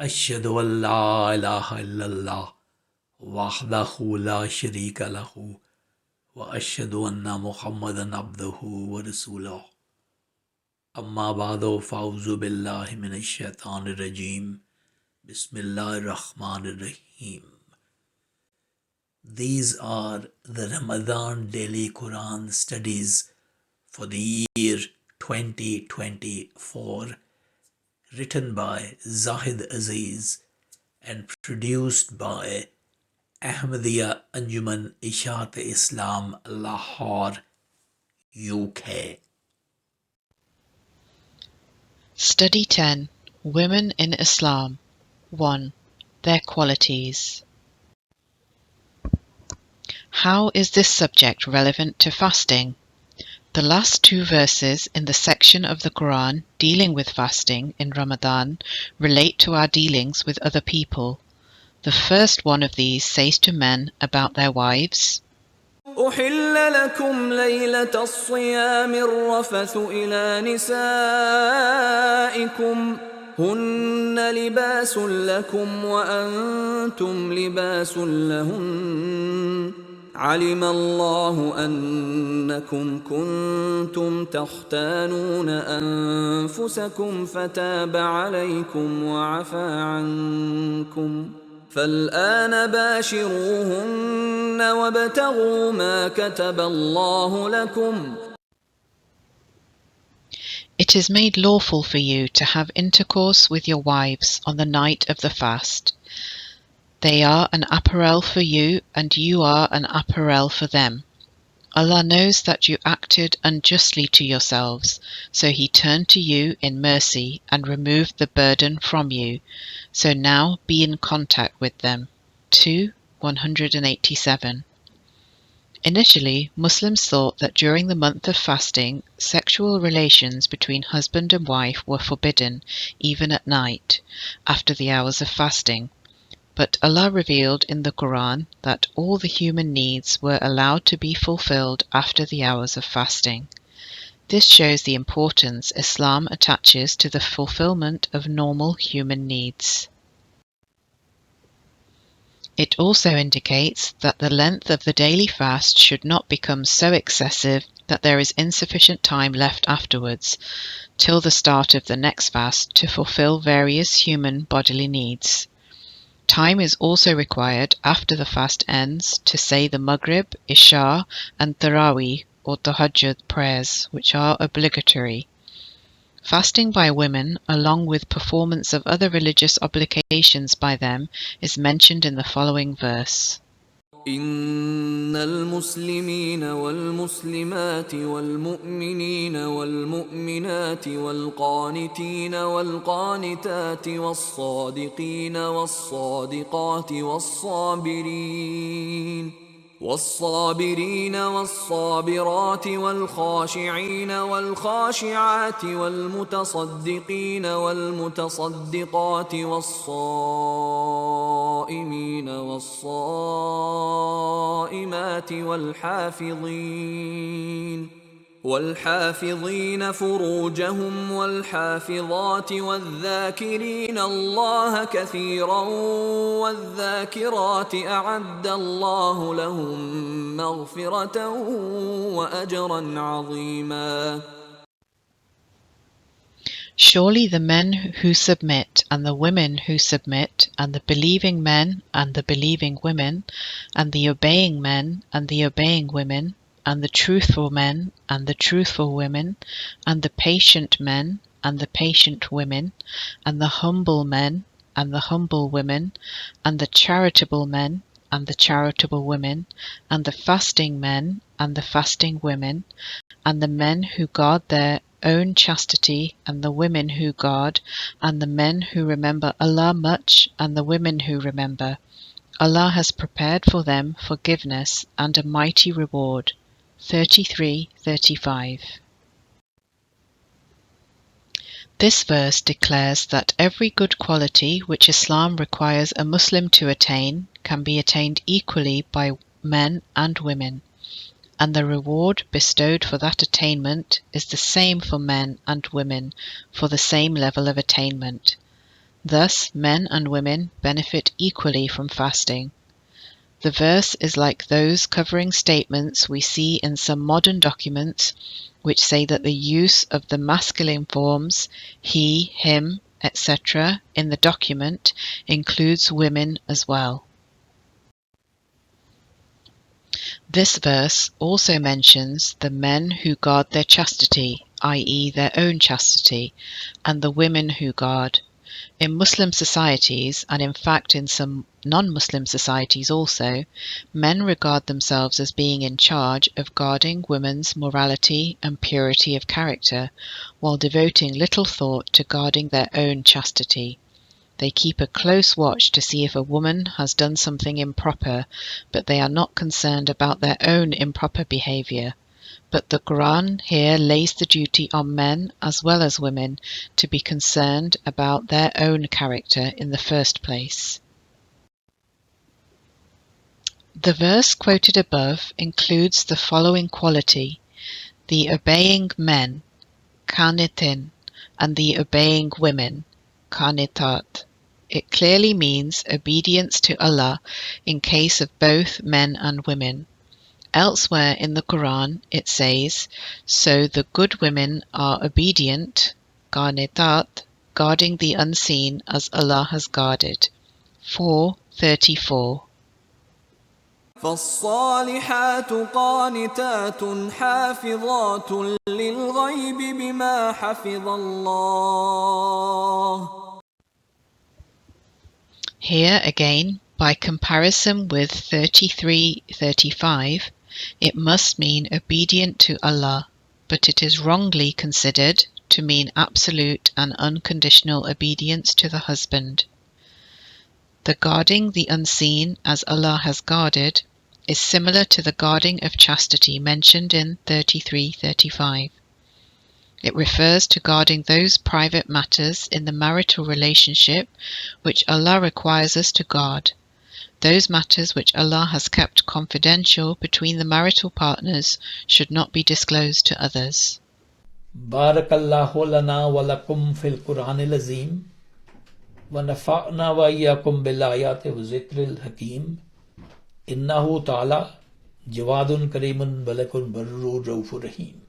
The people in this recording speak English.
أشهد أن لا إله إلا الله وحده لا شريك له وأشهد أن محمدا عبده ورسوله أما بعد فأعوذ بالله من الشيطان الرجيم بسم الله الرحمن الرحيم. These are the Ramadan daily Quran studies for the year 2024, written by Zahid Aziz and produced by Ahmadiyya Anjuman Ishaat Islam, Lahore, UK. Study 10. Women in Islam. 1. Their qualities. How is this subject relevant to fasting? The last two verses in the section of the Quran dealing with fasting in Ramadan relate to our dealings with other people. The first one of these says to men about their wives, أحل لكم ليلة الصيام الرفث إلى نسائكم هن لباس لكم وأنتم لباس لهن علم الله أنكم كنتم تختانون أنفسكم فتاب عليكم وعفى عنكم فالآن باشروهن وابتغوا ما كتب الله لكم. It is made lawful for you to have intercourse with your wives on the night of the fast. They are an apparel for you, and you are an apparel for them. Allah knows that you acted unjustly to yourselves, so He turned to you in mercy and removed the burden from you. So now be in contact with them. 2:187. Initially, Muslims thought that during the month of fasting, sexual relations between husband and wife were forbidden, even at night, after the hours of fasting. But Allah revealed in the Quran that all the human needs were allowed to be fulfilled after the hours of fasting. This shows the importance Islam attaches to the fulfillment of normal human needs. It also indicates that the length of the daily fast should not become so excessive that there is insufficient time left afterwards, till the start of the next fast, to fulfill various human bodily needs. Time is also required after the fast ends to say the Maghrib, Isha and Tarawih or Tahajjud prayers, which are obligatory. Fasting by women, along with performance of other religious obligations by them, is mentioned in the following verse. إن المسلمين والمسلمات والمؤمنين والمؤمنات والقانتين والقانتات والصادقين والصادقات والصابرين والصابرات والخاشعين والخاشعات والمتصدقين والمتصدقات والصائمين والصائمات والحافظين فروجهم والحافظات والذاكرين الله كثيرا والذاكرات أعد الله لهم مغفرة وأجرا عظيما. Surely the men who submit and the women who submit and the believing men and the believing women and the obeying men and the obeying women and the truthful men and the truthful women and the patient men and the patient women and the humble men and the humble women and the charitable men and the charitable women and the fasting men and the fasting women and the men who guard their own chastity and the women who guard and the men who remember Allah much and the women who remember. Allah has prepared for them forgiveness and a mighty reward. 33:35. This verse declares that every good quality which Islam requires a Muslim to attain can be attained equally by men and women, and the reward bestowed for that attainment is the same for men and women for the same level of attainment. Thus, men and women benefit equally from fasting. The verse is like those covering statements we see in some modern documents which say that the use of the masculine forms he, him, etc. in the document includes women as well. This verse also mentions the men who guard their chastity, i.e. their own chastity, and the women who guard. In Muslim societies, and in fact in some non-Muslim societies also, men regard themselves as being in charge of guarding women's morality and purity of character, while devoting little thought to guarding their own chastity. They keep a close watch to see if a woman has done something improper, but they are not concerned about their own improper behavior. But the Quran here lays the duty on men as well as women to be concerned about their own character in the first place. The verse quoted above includes the following quality: the obeying men, qanitin, and the obeying women, qanitat. It clearly means obedience to Allah in case of both men and women. Elsewhere in the Quran it says, so the good women are obedient, qanitat, guarding the unseen as Allah has guarded. 4:34. فالصالحات قانتات حافظات للغيب بما حفظ الله. Here again, by comparison with 33:35, it must mean obedient to Allah, but it is wrongly considered to mean absolute and unconditional obedience to the husband. The guarding the unseen as Allah has guarded is similar to the guarding of chastity mentioned in 33:35. It refers to guarding those private matters in the marital relationship which Allah requires us to guard, those matters which Allah has kept confidential between the marital partners should not be disclosed to others. Barakallahu lana wa lakum fil Qur'anil Azim wa nafa'na wa iyyakum bil ayati wa zikril hakim innahu ta'ala jawadun karimun balakun barrur raufur rahim.